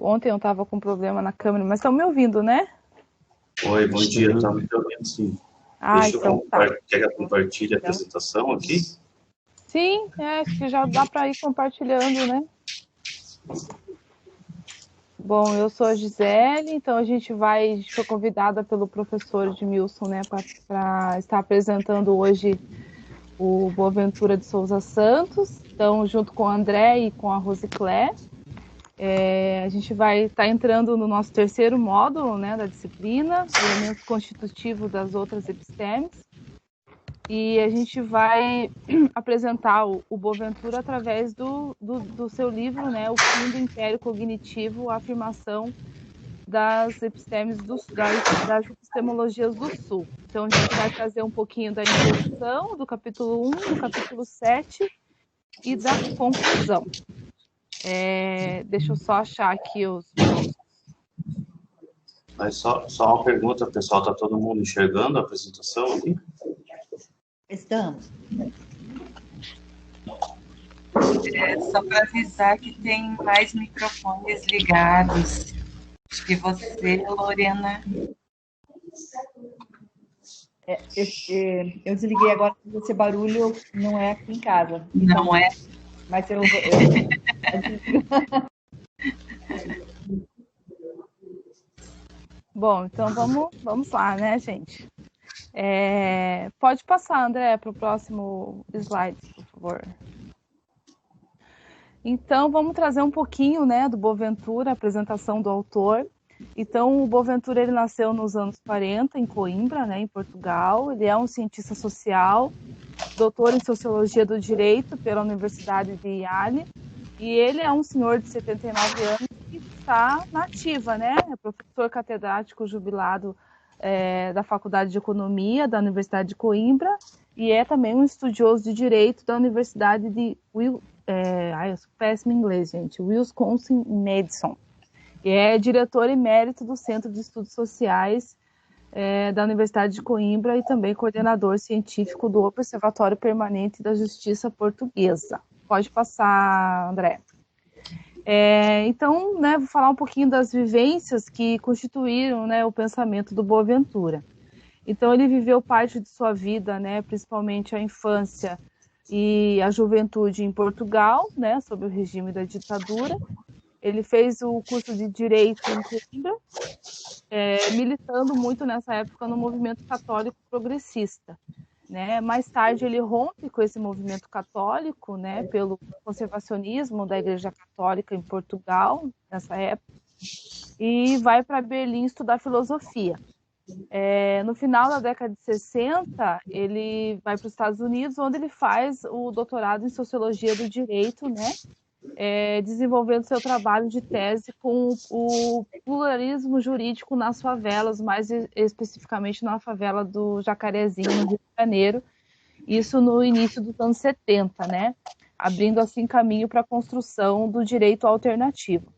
Ontem eu estava com problema na câmera, mas estão me ouvindo, né? Oi, bom dia, estamos me ouvindo sim. Deixa eu Então tá. Quer que eu compartilhe a apresentação aqui? Sim, acho que já dá para ir compartilhando, né? Bom, eu sou a Gisele, então a gente foi convidada pelo professor Edmilson, né, para estar apresentando hoje o Boaventura de Souza Santos, então junto com o André e com a Rosiclé. A gente vai estar entrando no nosso terceiro módulo, né, da disciplina, elementos constitutivos das outras epistemes, e a gente vai apresentar o Boaventura através do seu livro, né, O Fim do Império Cognitivo, a afirmação das epistemes das epistemologias do Sul. Então, a gente vai trazer um pouquinho da introdução, do capítulo 1, do capítulo 7 e da conclusão. Deixa eu só achar aqui os meus... Mas só uma pergunta, pessoal, está todo mundo enxergando a apresentação aqui? Estamos. Só para avisar que tem mais microfones ligados. Acho que você, Lorena. Eu desliguei agora, porque esse barulho não é aqui em casa. Não é? Mas eu Bom, então vamos lá, né, gente? Pode passar, André, para o próximo slide, por favor. Então, vamos trazer um pouquinho, né, do Boaventura, a apresentação do autor. Então, o Boaventura, ele nasceu nos anos 40, em Coimbra, né, em Portugal. Ele é um cientista social, doutor em Sociologia do Direito pela Universidade de Yale. E ele é um senhor de 79 anos que está na ativa, né? É professor catedrático jubilado da Faculdade de Economia da Universidade de Coimbra e é também um estudioso de Direito da Universidade de eu sou péssimo em inglês, gente. Wisconsin-Madison. E é diretor emérito do Centro de Estudos Sociais da Universidade de Coimbra e também coordenador científico do Observatório Permanente da Justiça Portuguesa. Pode passar, André. Então, né, vou falar um pouquinho das vivências que constituíram, né, o pensamento do Boaventura. Então, ele viveu parte de sua vida, né, principalmente a infância e a juventude em Portugal, né, sob o regime da ditadura. Ele fez o curso de Direito em Coimbra, militando muito nessa época no movimento católico progressista. Né? Mais tarde ele rompe com esse movimento católico, né, pelo conservacionismo da Igreja Católica em Portugal, nessa época, e vai para Berlim estudar filosofia. No final da década de 60, ele vai para os Estados Unidos, onde ele faz o doutorado em Sociologia do Direito, né, desenvolvendo seu trabalho de tese com o pluralismo jurídico nas favelas, mais especificamente na favela do Jacarezinho, no Rio de Janeiro, isso no início dos anos 70, né? Abrindo assim caminho para a construção do direito alternativo.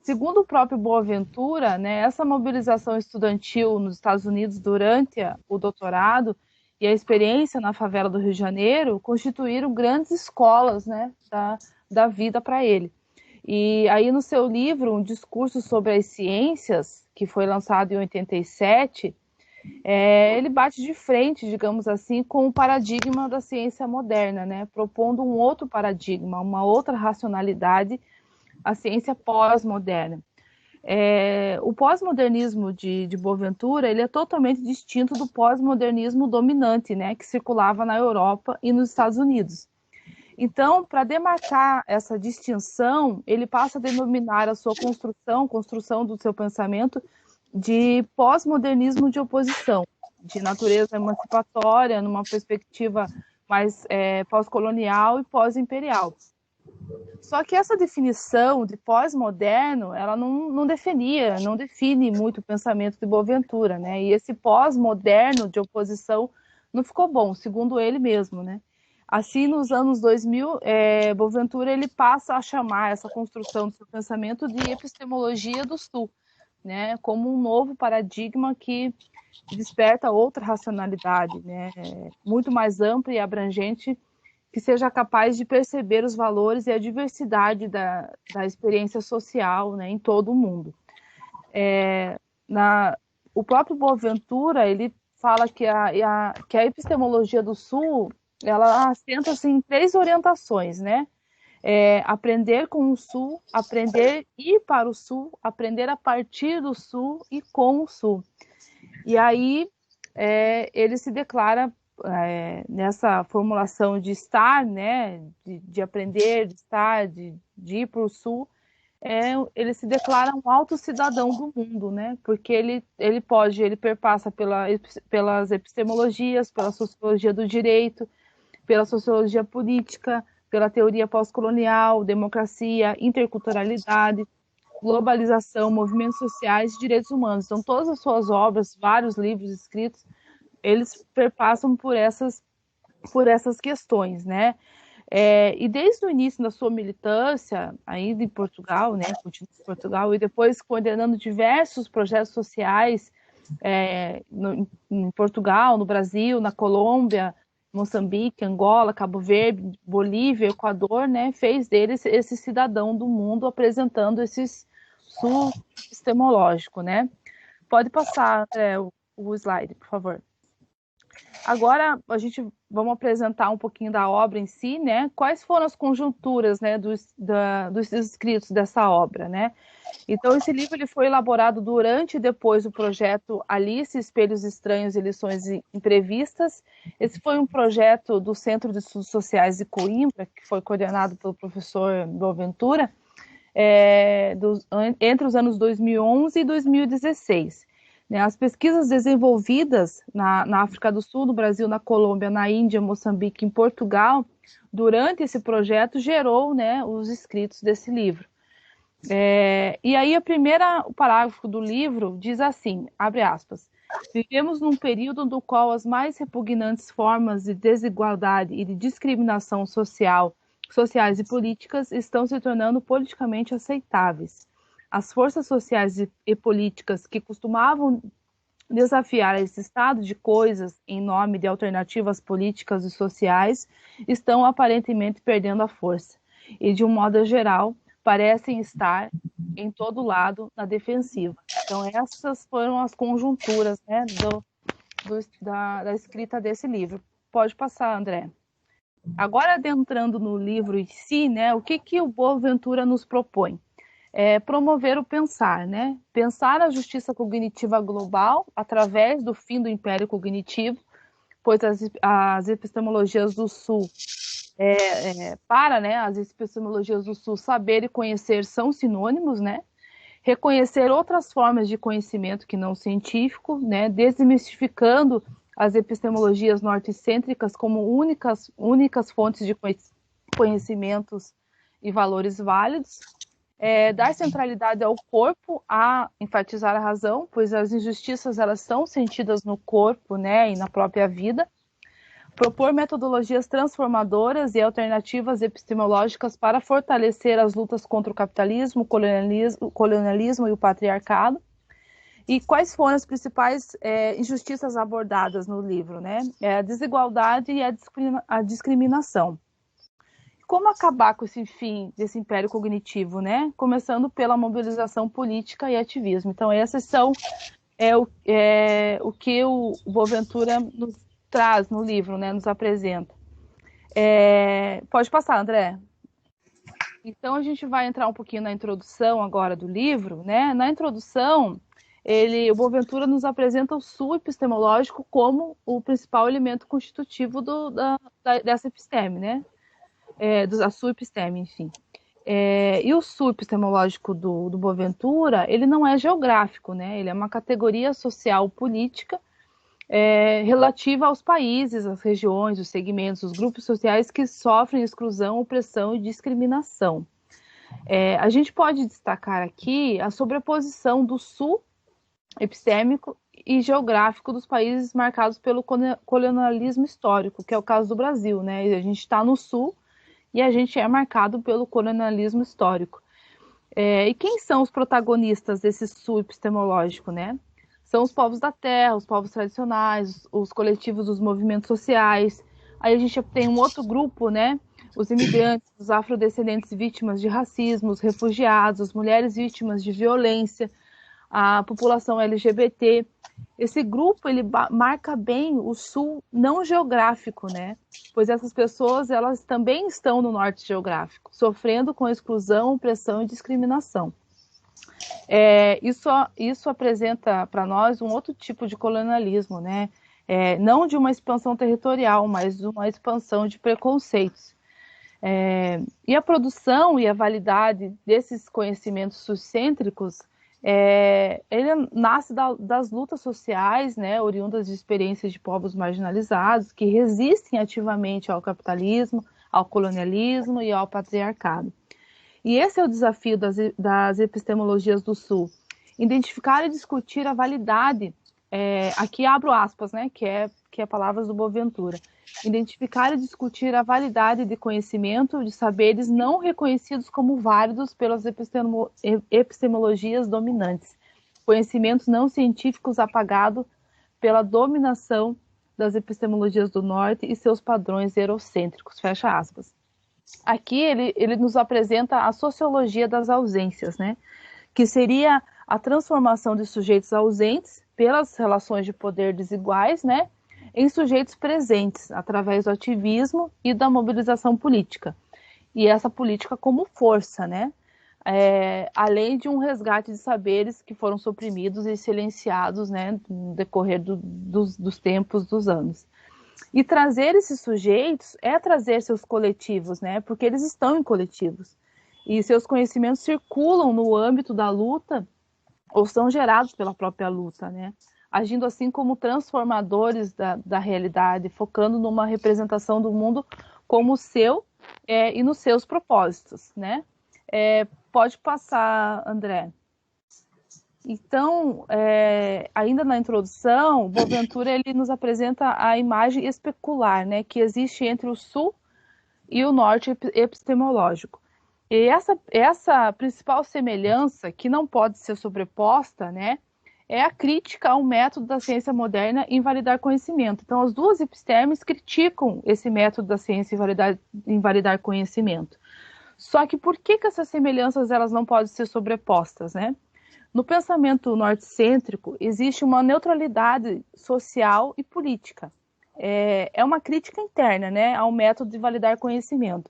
Segundo o próprio Boaventura, né, essa mobilização estudantil nos Estados Unidos durante o doutorado e a experiência na favela do Rio de Janeiro constituíram grandes escolas, né, da vida para ele. E aí no seu livro, Um Discurso sobre as Ciências, que foi lançado em 87, ele bate de frente, digamos assim, com o paradigma da ciência moderna, né? Propondo um outro paradigma, uma outra racionalidade, a ciência pós-moderna. O pós-modernismo de Boaventura, ele é totalmente distinto do pós-modernismo dominante, né? Que circulava na Europa e nos Estados Unidos. Então, para demarcar essa distinção, ele passa a denominar a sua construção do seu pensamento, de pós-modernismo de oposição, de natureza emancipatória, numa perspectiva mais pós-colonial e pós-imperial. Só que essa definição de pós-moderno, ela não define muito o pensamento de Boaventura, né? E esse pós-moderno de oposição não ficou bom, segundo ele mesmo, né? Assim, nos anos 2000, Boaventura ele passa a chamar essa construção do seu pensamento de epistemologia do Sul, né, como um novo paradigma que desperta outra racionalidade, né, muito mais ampla e abrangente, que seja capaz de perceber os valores e a diversidade da experiência social, né, em todo o mundo. O próprio Boaventura, ele fala que a epistemologia do Sul, ela assenta-se em 3 orientações, né? Aprender com o Sul, aprender ir para o Sul, aprender a partir do Sul e com o Sul. E aí ele se declara nessa formulação de estar, né, de aprender, de estar, de ir para o Sul, ele se declara um alto cidadão do mundo, né? Porque ele perpassa pelas epistemologias, pela sociologia do direito, pela sociologia política, pela teoria pós-colonial, democracia, interculturalidade, globalização, movimentos sociais e direitos humanos. Então, todas as suas obras, vários livros escritos, eles perpassam por essas questões, né? E desde o início da sua militância, ainda em Portugal, né, continua em Portugal, e depois coordenando diversos projetos sociais em Portugal, no Brasil, na Colômbia, Moçambique, Angola, Cabo Verde, Bolívia, Equador, né, fez deles esse cidadão do mundo, apresentando esse sul epistemológico, né? Pode passar o slide, por favor. Agora vamos apresentar um pouquinho da obra em si, né? Quais foram as conjunturas, né, dos escritos dessa obra, né? Então, esse livro ele foi elaborado durante e depois do projeto Alice, Espelhos Estranhos e Lições Imprevistas. Esse foi um projeto do Centro de Estudos Sociais de Coimbra, que foi coordenado pelo professor Boaventura, entre os anos 2011 e 2016. As pesquisas desenvolvidas na África do Sul, no Brasil, na Colômbia, na Índia, Moçambique, em Portugal, durante esse projeto, gerou, né, os escritos desse livro. E aí o parágrafo do livro diz assim, abre aspas, vivemos num período no qual as mais repugnantes formas de desigualdade e de discriminação sociais e políticas estão se tornando politicamente aceitáveis. As forças sociais e políticas que costumavam desafiar esse estado de coisas em nome de alternativas políticas e sociais estão aparentemente perdendo a força e, de um modo geral, parecem estar em todo lado na defensiva. Então, essas foram as conjunturas, né, da escrita desse livro. Pode passar, André. Agora, adentrando no livro em si, né, o que o Boaventura nos propõe? Promover o pensar, né? Pensar a justiça cognitiva global através do fim do império cognitivo, pois as epistemologias do Sul, as epistemologias do Sul, saber e conhecer são sinônimos, né? Reconhecer outras formas de conhecimento que não científico, né? Desmistificando as epistemologias norte-cêntricas como únicas fontes de conhecimentos e valores válidos. Dar centralidade ao corpo, a enfatizar a razão, pois as injustiças elas são sentidas no corpo, né, e na própria vida. Propor metodologias transformadoras e alternativas epistemológicas para fortalecer as lutas contra o capitalismo, o colonialismo e o patriarcado. E quais foram as principais injustiças abordadas no livro, né? A desigualdade e a discriminação. Como acabar com esse fim desse império cognitivo, né? Começando pela mobilização política e ativismo. Então, esses são o que o Boaventura nos traz no livro, né? Nos apresenta. Pode passar, André. Então, a gente vai entrar um pouquinho na introdução agora do livro, né? Na introdução, o Boaventura nos apresenta o sul epistemológico como o principal elemento constitutivo dessa episteme, né? Da sua episteme, enfim. E o sul epistemológico do Boaventura, ele não é geográfico, né? Ele é uma categoria social política relativa aos países, às regiões, os segmentos, os grupos sociais que sofrem exclusão, opressão e discriminação. A gente pode destacar aqui a sobreposição do sul epistêmico e geográfico dos países marcados pelo colonialismo histórico, que é o caso do Brasil, né? A gente está no sul e a gente é marcado pelo colonialismo histórico. E quem são os protagonistas desse sul epistemológico, né? São os povos da terra, os povos tradicionais, os coletivos dos movimentos sociais, Aí a gente tem um outro grupo, né? Os imigrantes, os afrodescendentes vítimas de racismo, os refugiados, as mulheres vítimas de violência, a população LGBT. Esse grupo, ele marca bem o sul não geográfico, né? Pois essas pessoas, elas também estão no norte geográfico, sofrendo com exclusão, opressão e discriminação. Isso apresenta para nós um outro tipo de colonialismo, né? Não de uma expansão territorial, mas de uma expansão de preconceitos. E a produção e a validade desses conhecimentos suscêntricos, ele nasce das lutas sociais, né, oriundas de experiências de povos marginalizados que resistem ativamente ao capitalismo, ao colonialismo e ao patriarcado. E esse é o desafio das epistemologias do Sul: identificar e discutir a validade, aqui abro aspas, né, que é palavras do Boaventura, identificar e discutir a validade de conhecimento, de saberes não reconhecidos como válidos pelas epistemologias dominantes, conhecimentos não científicos apagados pela dominação das epistemologias do Norte e seus padrões eurocêntricos, fecha aspas. Aqui ele nos apresenta a sociologia das ausências, né, que seria a transformação de sujeitos ausentes pelas relações de poder desiguais, né, em sujeitos presentes, através do ativismo e da mobilização política. E essa política como força, né? Além de um resgate de saberes que foram suprimidos e silenciados, né, no decorrer dos tempos, dos anos. E trazer esses sujeitos é trazer seus coletivos, né? Porque eles estão em coletivos. E seus conhecimentos circulam no âmbito da luta ou são gerados pela própria luta, né? Agindo assim como transformadores da realidade, focando numa representação do mundo como seu e nos seus propósitos, né? Pode passar, André. Então, ainda na introdução, Boaventura ele nos apresenta a imagem especular, né, que existe entre o sul e o norte epistemológico. E essa principal semelhança, que não pode ser sobreposta, né, é a crítica ao método da ciência moderna em validar conhecimento. Então, as duas epistemes criticam esse método da ciência em validar conhecimento. Só que por que essas semelhanças elas não podem ser sobrepostas, né? No pensamento norte-cêntrico, existe uma neutralidade social e política. É uma crítica interna, né, ao método de validar conhecimento.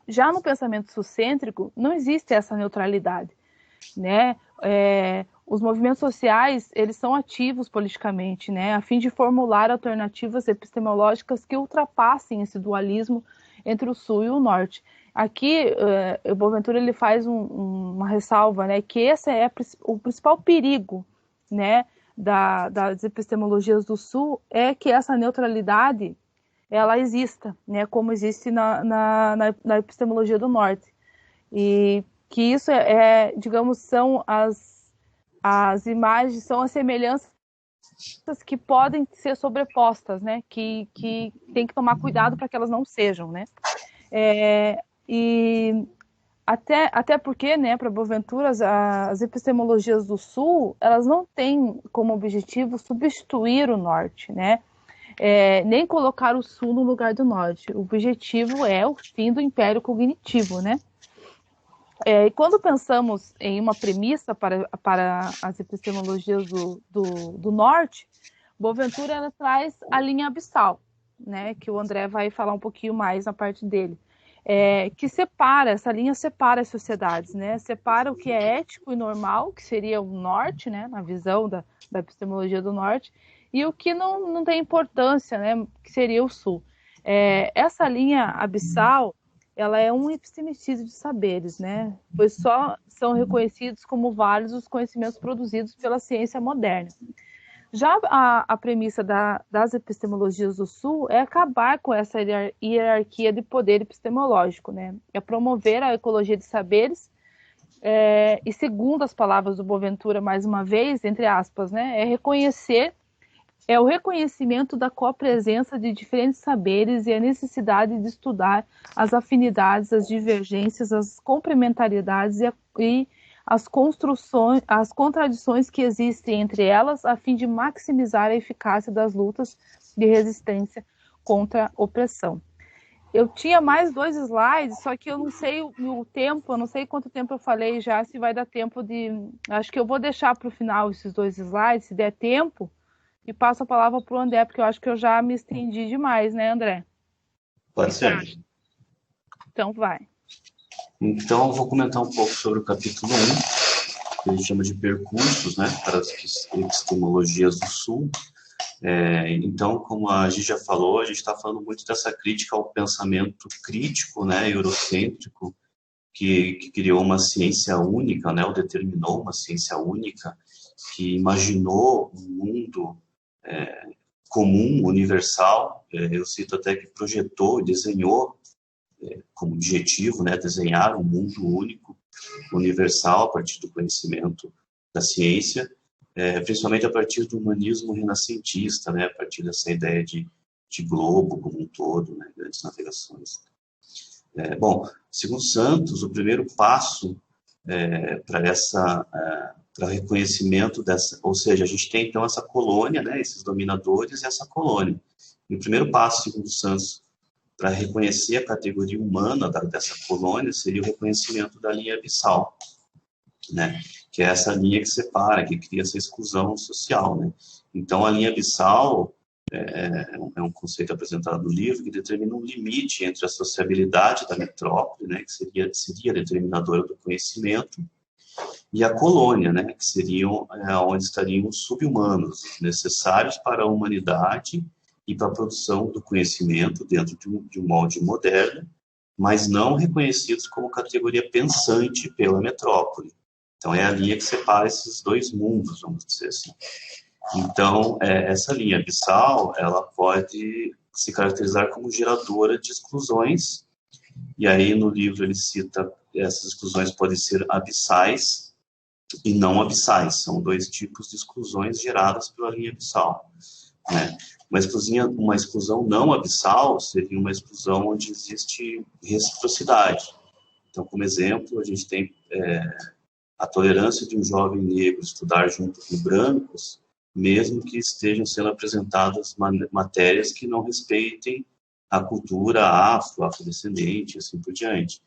Já no pensamento sul-cêntrico, não existe essa neutralidade, né? Os movimentos sociais, eles são ativos politicamente, né, a fim de formular alternativas epistemológicas que ultrapassem esse dualismo entre o sul e o norte. Aqui, o Boaventura ele faz uma ressalva, né, que esse é o principal perigo, né, das epistemologias do sul, é que essa neutralidade ela exista, né, como existe na epistemologia do norte. E que isso digamos, são as imagens, são as semelhanças que podem ser sobrepostas, né, que tem que tomar cuidado para que elas não sejam, né. E até porque, né, para Boaventura, as epistemologias do Sul, elas não têm como objetivo substituir o Norte, né, nem colocar o Sul no lugar do Norte. O objetivo é o fim do império cognitivo, né. E quando pensamos em uma premissa para as epistemologias do Norte, Boaventura ela traz a linha abissal, né, que o André vai falar um pouquinho mais na parte dele. Que essa linha separa as sociedades, né? Separa o que é ético e normal, que seria o norte, né? Na visão da epistemologia do norte, e o que não tem importância, né? Que seria o sul. Essa linha abissal, ela é um epistemicídio de saberes, né? Pois só são reconhecidos como válidos os conhecimentos produzidos pela ciência moderna. Já a premissa das epistemologias do Sul é acabar com essa hierarquia de poder epistemológico, né? É promover a ecologia de saberes e, segundo as palavras do Boaventura, mais uma vez, entre aspas, né? É o reconhecimento da copresença de diferentes saberes e a necessidade de estudar as afinidades, as divergências, as complementariedades e as contradições que existem entre elas, a fim de maximizar a eficácia das lutas de resistência contra a opressão. Eu tinha mais 2 slides, só que eu não sei o tempo, eu não sei quanto tempo eu falei já, se vai dar tempo de... Acho que eu vou deixar para o final esses 2 slides, se der tempo, e passo a palavra para o André, porque eu acho que eu já me estendi demais, né, André? Pode ser. Então, vai. Então, eu vou comentar um pouco sobre o capítulo 1, que a gente chama de percursos, né, para as epistemologias do Sul. Então, como a gente já falou, a gente está falando muito dessa crítica ao pensamento crítico, né, eurocêntrico, que criou uma ciência única, né, ou determinou uma ciência única, que imaginou um mundo comum, universal. Eu cito até que projetou e desenhou como objetivo, né, desenhar um mundo único, universal, a partir do conhecimento da ciência, principalmente a partir do humanismo renascentista, né, a partir dessa ideia de globo como um todo, né, grandes navegações. Bom, segundo Santos, o primeiro passo para reconhecimento dessa, ou seja, a gente tem então essa colônia, né, esses dominadores e essa colônia. E o primeiro passo, segundo Santos, para reconhecer a categoria humana dessa colônia seria o reconhecimento da linha abissal, né, que é essa linha que separa, que cria essa exclusão social, né. Então, a linha abissal é um conceito apresentado no livro que determina um limite entre a sociabilidade da metrópole, né, que seria determinadora do conhecimento, e a colônia, né, que seriam onde estariam os sub-humanos, necessários para a humanidade e para a produção do conhecimento dentro de um molde moderno, mas não reconhecidos como categoria pensante pela metrópole. Então, é a linha que separa esses 2 mundos, vamos dizer assim. Então, essa linha abissal, ela pode se caracterizar como geradora de exclusões, e aí no livro ele cita essas exclusões podem ser abissais e não abissais, são 2 tipos de exclusões geradas pela linha abissal, né? Uma exclusão não abissal seria uma exclusão onde existe reciprocidade. Então, como exemplo, a gente tem a tolerância de um jovem negro estudar junto com brancos, mesmo que estejam sendo apresentadas matérias que não respeitem a cultura afrodescendente, assim por diante.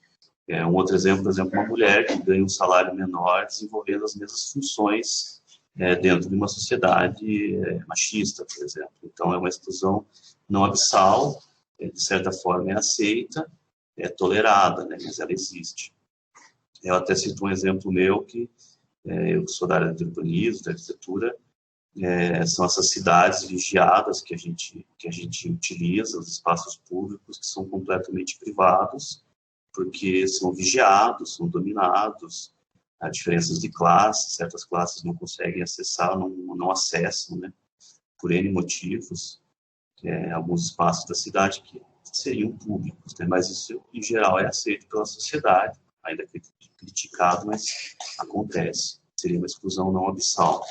Um outro exemplo, por exemplo, uma mulher que ganha um salário menor desenvolvendo as mesmas funções dentro de uma sociedade machista, por exemplo. Então, é uma exclusão não abissal, de certa forma é aceita, é tolerada, né, mas ela existe. Eu até cito um exemplo meu que eu sou da área de urbanismo, da arquitetura, são essas cidades vigiadas que a gente utiliza, os espaços públicos que são completamente privados, porque são vigiados, são dominados, há diferenças de classe, certas classes não conseguem acessar, não acessam, né, por N motivos, alguns espaços da cidade que seriam públicos, né, mas isso, em geral, é aceito pela sociedade, ainda criticado, mas acontece. Seria uma exclusão não abissal.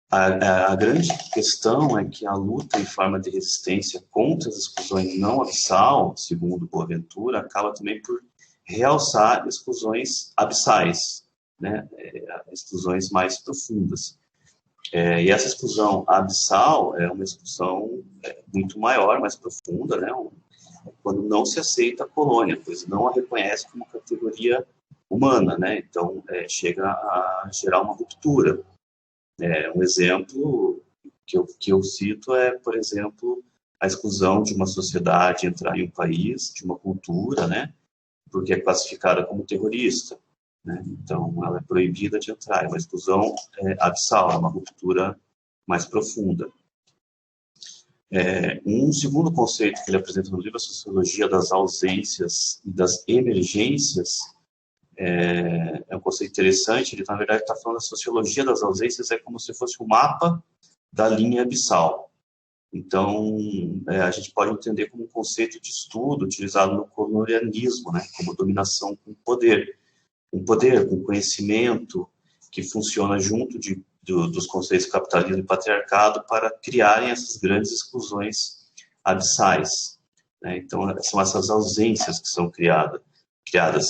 A grande questão é que a luta em forma de resistência contra as exclusões não abissal, segundo Boaventura, acaba também por realçar exclusões abissais, né, exclusões mais profundas. E essa exclusão abissal é uma exclusão muito maior, mais profunda, né, quando não se aceita a colônia, pois não a reconhece como categoria humana, né? Então, chega a gerar uma ruptura. Um exemplo que eu cito por exemplo, a exclusão de uma sociedade entrar em um país, de uma cultura, né? Porque é classificada como terrorista, né? Então, ela é proibida de entrar. É uma exclusão abissal, é uma ruptura mais profunda. Um segundo conceito que ele apresenta no livro, a sociologia das ausências e das emergências, é um conceito interessante. Ele, na verdade, está falando da sociologia das ausências, como se fosse um mapa da linha abissal. Então, a gente pode entender como um conceito de estudo utilizado no colonialismo, né, como dominação com poder, com conhecimento, que funciona junto dos conceitos de capitalismo e patriarcado para criarem essas grandes exclusões abissais, né? Então, são essas ausências que são criadas.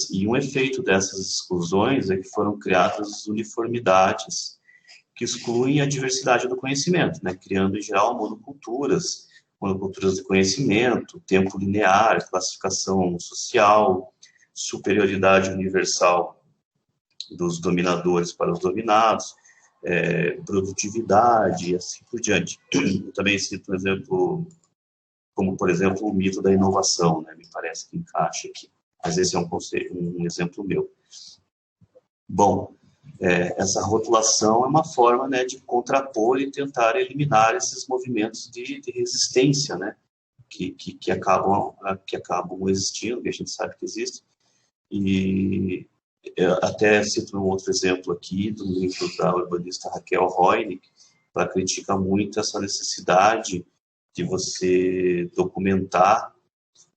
E um efeito dessas exclusões é que foram criadas uniformidades que excluem a diversidade do conhecimento, né? Criando, em geral, monoculturas de conhecimento, tempo linear, classificação social, superioridade universal dos dominadores para os dominados, produtividade e assim por diante. Eu também cito um exemplo, como, por exemplo, o mito da inovação, né? Me parece que encaixa aqui, mas esse é um exemplo meu. Bom, essa rotulação é uma forma, né, de contrapor e tentar eliminar esses movimentos de resistência, né, que acabam existindo, que a gente sabe que existem. E eu até cito um outro exemplo aqui do livro da urbanista Raquel Roine, ela critica muito essa necessidade de você documentar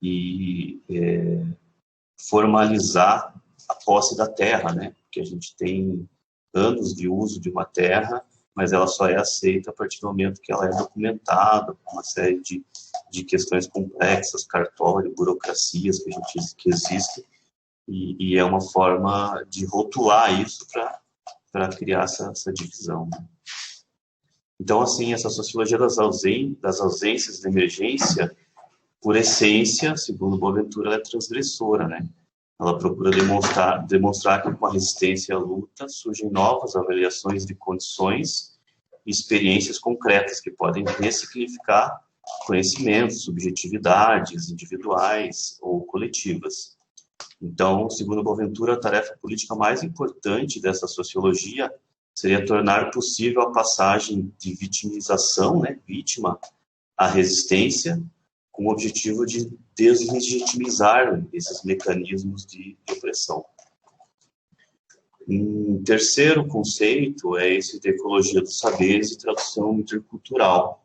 e formalizar a posse da terra, né? Porque a gente tem anos de uso de uma terra, mas ela só é aceita a partir do momento que ela é documentada, com uma série de questões complexas, cartório, burocracias que existem, e é uma forma de rotular isso para criar essa divisão. Então, assim, essa sociologia das ausências de emergência, por essência, segundo Boaventura, ela é transgressora, né? Ela procura demonstrar que com a resistência à luta surgem novas avaliações de condições e experiências concretas que podem ressignificar conhecimentos, subjetividades individuais ou coletivas. Então, segundo Boaventura, a tarefa política mais importante dessa sociologia seria tornar possível a passagem de vitimização, né, vítima, à resistência, com o objetivo de deslegitimizar esses mecanismos de opressão. Um terceiro conceito é esse de ecologia dos saberes e tradução intercultural,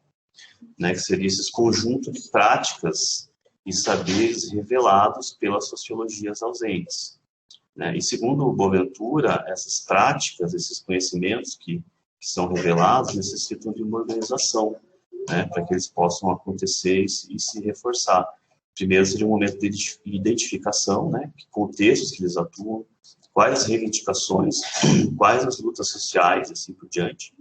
né, que seria esses conjuntos de práticas e saberes revelados pelas sociologias ausentes, né? E segundo Boaventura, essas práticas, esses conhecimentos que são revelados necessitam de uma organização, né, para que eles possam acontecer e se reforçar. Primeiro seria um momento de identificação, né, que contextos que eles atuam, quais as reivindicações, quais as lutas sociais, e assim por diante.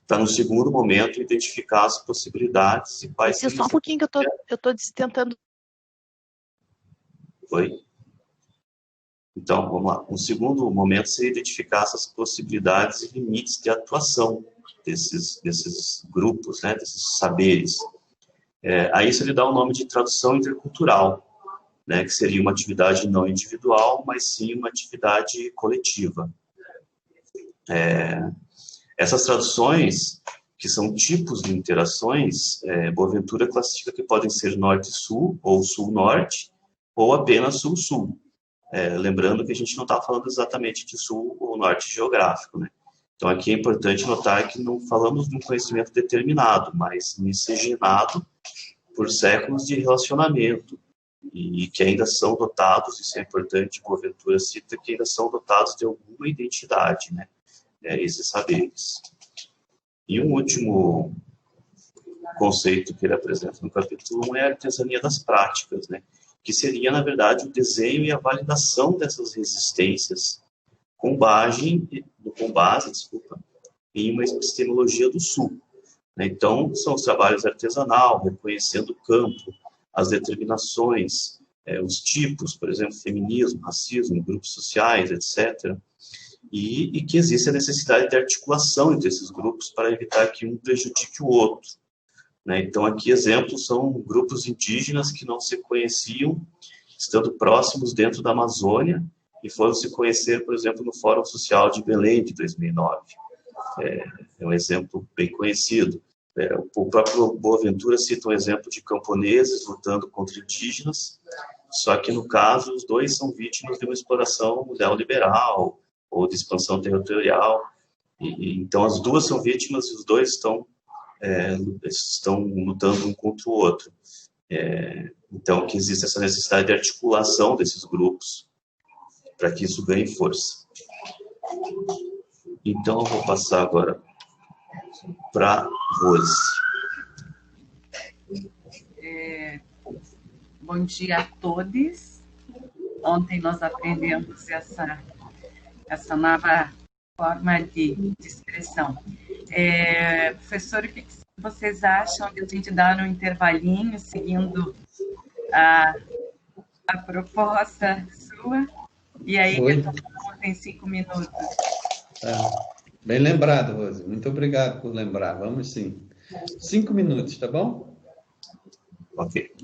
Para, no segundo momento, identificar as possibilidades e quais... Só um pouquinho que eu estou tentando... Oi? Então, vamos lá. Um segundo momento seria identificar essas possibilidades e limites de atuação desses grupos, né, desses saberes. A isso ele dá o nome de tradução intercultural, né, que seria uma atividade não individual, mas sim uma atividade coletiva. Essas traduções, que são tipos de interações, Boaventura classifica que podem ser norte-sul, ou sul-norte, ou apenas sul-sul. Lembrando que a gente não está falando exatamente de sul ou norte geográfico, né? Então, aqui é importante notar que não falamos de um conhecimento determinado, mas miscigenado por séculos de relacionamento, e que ainda são dotados, isso é importante, Boaventura cita que ainda são dotados de alguma identidade, né? Esses saberes. E um último conceito que ele apresenta no capítulo 1 é a artesania das práticas, né? Que seria, na verdade, o desenho e a validação dessas resistências com base, em uma epistemologia do Sul. Então, são os trabalhos artesanal, reconhecendo o campo, as determinações, os tipos, por exemplo, feminismo, racismo, grupos sociais, etc., e que existe a necessidade de articulação entre esses grupos para evitar que um prejudique o outro. Então, aqui exemplos são grupos indígenas que não se conheciam, estando próximos dentro da Amazônia, e foram se conhecer, por exemplo, no Fórum Social de Belém, de 2009. É um exemplo bem conhecido. O próprio Boaventura cita um exemplo de camponeses lutando contra indígenas, só que, no caso, os dois são vítimas de uma exploração neoliberal ou de expansão territorial. Então, as duas são vítimas e os dois estão lutando um contra o outro. Então, que existe essa necessidade de articulação desses grupos para que isso ganhe força. Então, eu vou passar agora para Rose. Bom dia a todos. Ontem nós aprendemos essa nova forma de expressão. Professor, o que vocês acham de a gente dar um intervalinho, seguindo a proposta sua? E aí, retomamos em 5 minutos. Bem lembrado, Rose. Muito obrigado por lembrar. Vamos sim. 5 minutos, tá bom? Ok.